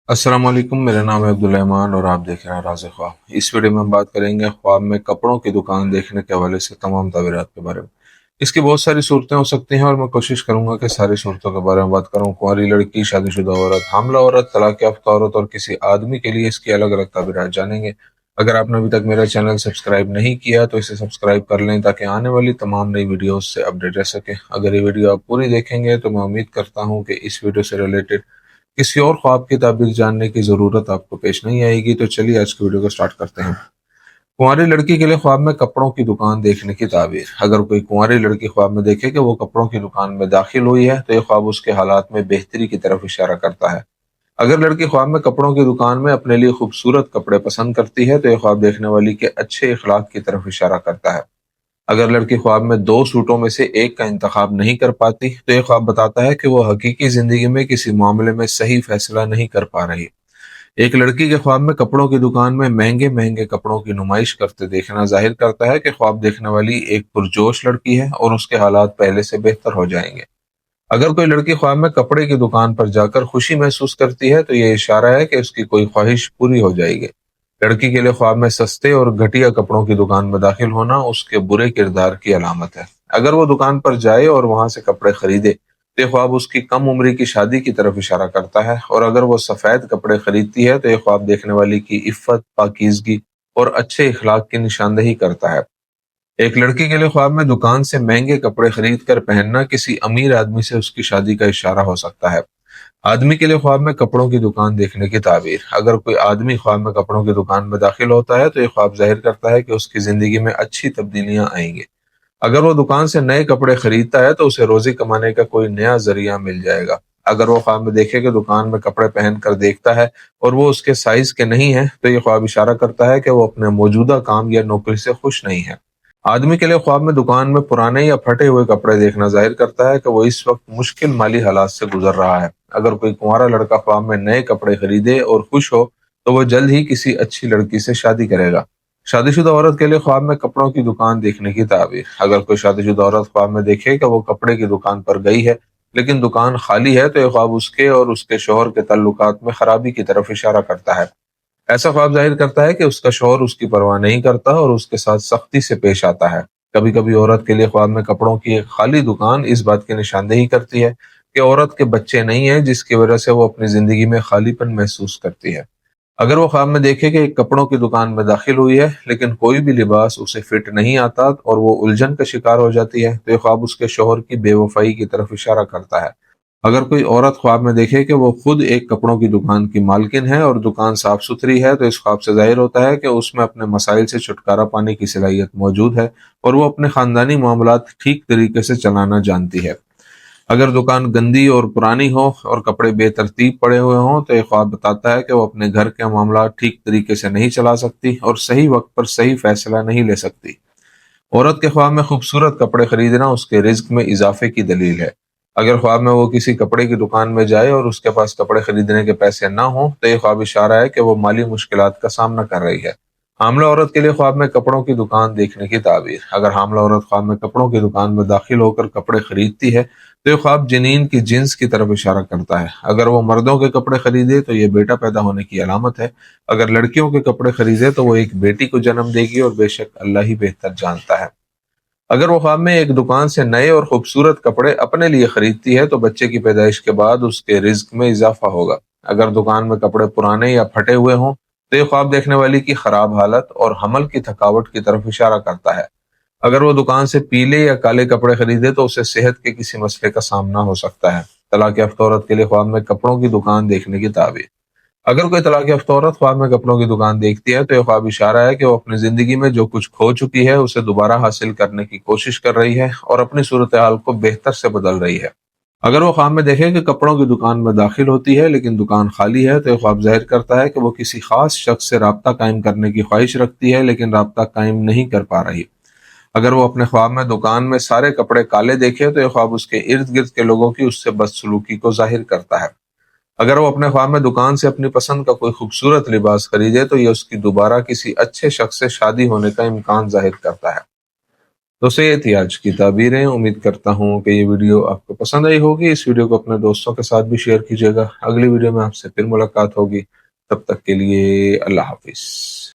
अस्सलाम वालेकुम। मेरा नाम है अब्दुल रहमान और आप देख रहे हैं राज़ ख्वाब। इस वीडियो में हम बात करेंगे ख्वाब में कपड़ों की दुकान देखने के हवाले से तमाम तवीरात के बारे में। इसकी बहुत सारी सूरतें हो सकती हैं और मैं कोशिश करूंगा कि सारी सूरतों के बारे में बात करूं। कुंवारी लड़की, शादीशुदा औरत, हामला औरत, तलाक याफ्ता औरत और किसी आदमी के लिए इसकी अलग अलग तवीरात जानेंगे। अगर आपने अभी तक मेरा चैनल सब्सक्राइब नहीं किया तो इसे सब्सक्राइब कर लें ताकि आने वाली तमाम नई वीडियोस से अपडेट रह सके। अगर ये वीडियो आप पूरी देखेंगे तो मैं उम्मीद करता हूँ कि इस वीडियो से रिलेटेड किसी और ख्वाब की ताबीर जानने की जरूरत आपको पेश नहीं आएगी। तो चलिए आज की वीडियो को स्टार्ट करते हैं। कुंवारी लड़की के लिए ख्वाब में कपड़ों की दुकान देखने की ताबीर। अगर कोई कुंवारी लड़की ख्वाब में देखे कि वो कपड़ों की दुकान में दाखिल हुई है तो ये ख्वाब उसके हालात में बेहतरी की तरफ इशारा करता है। अगर लड़की ख्वाब में कपड़ों की दुकान में अपने लिए खूबसूरत कपड़े पसंद करती है तो ये ख्वाब देखने वाली के अच्छे इखलाक की तरफ इशारा करता है। अगर लड़की ख्वाब में दो सूटों में से एक का इंतखाब नहीं कर पाती तो ये ख्वाब बताता है कि वो हकीकी जिंदगी में किसी मामले में सही फैसला नहीं कर पा रही। एक लड़की के ख्वाब में कपड़ों की दुकान में महंगे महंगे कपड़ों की नुमाइश करते देखना जाहिर करता है कि ख्वाब देखने वाली एक पुरजोश लड़की है और उसके हालात पहले से बेहतर हो जाएंगे। अगर कोई लड़की ख्वाब में कपड़े की दुकान पर जाकर खुशी महसूस करती है तो ये इशारा है कि उसकी कोई ख्वाहिश पूरी हो जाएगी। लड़की के लिए ख्वाब में सस्ते और घटिया कपड़ों की दुकान में दाखिल होना उसके बुरे किरदार की अलामत है। अगर वो दुकान पर जाए और वहां से कपड़े खरीदे तो ये ख्वाब उसकी कम उम्री की शादी की तरफ इशारा करता है। और अगर वो सफेद कपड़े खरीदती है तो ये ख्वाब देखने वाली की इफ्फत, पाकीज़गी और अच्छे इखलाक की निशानदही करता है। एक लड़की के लिए ख्वाब में दुकान से महंगे कपड़े खरीद कर पहनना किसी अमीर आदमी से उसकी शादी का इशारा हो सकता है। आदमी के लिए ख्वाब में कपड़ों की दुकान देखने की ताबीर। अगर कोई आदमी ख्वाब में कपड़ों की दुकान में दाखिल होता है तो ये ख्वाब जाहिर करता है कि उसकी जिंदगी में अच्छी तब्दीलियां आएंगी। अगर वो दुकान से नए कपड़े खरीदता है तो उसे रोजी कमाने का कोई नया जरिया मिल जाएगा। अगर वो ख्वाब में देखे कि दुकान में कपड़े पहन कर देखता है और वो उसके साइज के नहीं है तो ये ख्वाब इशारा करता है कि वो अपने मौजूदा काम या नौकरी से खुश नहीं है। आदमी के लिए ख्वाब में दुकान में पुराने या फटे हुए कपड़े देखना जाहिर करता है कि वो इस वक्त मुश्किल माली हालात से गुजर रहा है। अगर कोई कुंवारा लड़का ख्वाब में नए कपड़े खरीदे और खुश हो तो वो जल्द ही किसी अच्छी लड़की से शादी करेगा। शादीशुदा औरत के लिए ख्वाब में कपड़ों की दुकान देखने की ताबीर। अगर कोई शादीशुदा औरत ख्वाब में देखे कि वो कपड़े की दुकान पर गई है लेकिन दुकान खाली है तो ये ख्वाब उसके और उसके शोहर के ताल्लुकात में खराबी की तरफ इशारा करता है। ऐसा ख्वाब जाहिर करता है कि उसका शौहर उसकी परवाह नहीं करता और उसके साथ सख्ती से पेश आता है। कभी कभी औरत के लिए ख्वाब में कपड़ों की एक खाली दुकान इस बात की निशानदेही करती है कि औरत के बच्चे नहीं हैं, जिसकी वजह से वो अपनी जिंदगी में खालीपन महसूस करती है। अगर वो ख्वाब में देखे कि एक कपड़ों की दुकान में दाखिल हुई है लेकिन कोई भी लिबास उसे फिट नहीं आता और वो उलझन का शिकार हो जाती है तो ये ख्वाब उसके शौहर की बेवफाई की तरफ इशारा करता है। अगर कोई औरत ख्वाब में देखे कि वो खुद एक कपड़ों की दुकान की मालकिन है और दुकान साफ सुथरी है तो इस ख्वाब से जाहिर होता है कि उसमें अपने मसाइल से छुटकारा पाने की सलाहियत मौजूद है और वो अपने खानदानी मामलात ठीक तरीके से चलाना जानती है। अगर दुकान गंदी और पुरानी हो और कपड़े बेतरतीब पड़े हुए हों तो ये ख्वाब बताता है कि वो अपने घर के मामला ठीक तरीके से नहीं चला सकती और सही वक्त पर सही फैसला नहीं ले सकती। औरत के ख्वाब में खूबसूरत कपड़े खरीदना उसके रिज्क में इजाफे की दलील है। अगर ख्वाब में वो किसी कपड़े की दुकान में जाए और उसके पास कपड़े खरीदने के पैसे ना हो तो ये ख्वाब इशारा है कि वो माली मुश्किलात का सामना कर रही है। हामला औरत के लिए ख्वाब में कपड़ों की दुकान देखने की ताबीर। अगर हामला औरत ख्वाब में कपड़ों की दुकान में दाखिल होकर कपड़े खरीदती है तो ये ख्वाब जनीन की जिन्स की तरफ इशारा करता है। अगर वो मर्दों के कपड़े खरीदे तो ये बेटा पैदा होने की अलामत है। अगर लड़कियों के कपड़े खरीदे तो वो एक बेटी को जन्म देगी और बेशक अल्लाह ही बेहतर जानता है। अगर वो ख्वाब में एक दुकान से नए और खूबसूरत कपड़े अपने लिए खरीदती है तो बच्चे की पैदाइश के बाद उसके रिज्क में इजाफा होगा। अगर दुकान में कपड़े पुराने या फटे हुए हों तो ये ख्वाब देखने वाली की खराब हालत और हमल की थकावट की तरफ इशारा करता है। अगर वो दुकान से पीले या काले कपड़े खरीदे तो उसे सेहत के किसी मसले का सामना हो सकता है। तलाक याफ्ता औरत के लिए ख्वाब में कपड़ों की दुकान देखने की ताबीर। अगर कोई तलाक याफ्ता औरत ख्वाब में कपड़ों की दुकान देखती है तो यह ख्वाब इशारा है कि वो अपनी जिंदगी में जो कुछ खो चुकी है उसे दोबारा हासिल करने की कोशिश कर रही है और अपनी सूरत हाल को बेहतर से बदल रही है। अगर वो ख्वाब में देखे कि कपड़ों की दुकान में दाखिल होती है लेकिन दुकान खाली है तो यह ख्वाब जाहिर करता है कि वो किसी खास शख्स से राब्ता कायम करने की ख्वाहिश रखती है लेकिन राब्ता कायम नहीं कर पा रही। अगर वो अपने ख्वाब में दुकान में सारे कपड़े काले देखे तो यह ख्वाब उसके इर्द गिर्द के लोगों की उससे बदसलूकी को जाहिर करता है। अगर वो अपने ख्वाब में दुकान से अपनी पसंद का कोई खूबसूरत लिबास खरीदे तो ये उसकी दोबारा किसी अच्छे शख्स से शादी होने का इम्कान जाहिर करता है। दोस्तों ये थी आज की ताबीरें। उम्मीद करता हूँ कि ये वीडियो आपको पसंद आई होगी। इस वीडियो को अपने दोस्तों के साथ भी शेयर कीजिएगा। अगली वीडियो में आपसे फिर मुलाकात होगी। तब तक के लिए अल्लाह हाफिज।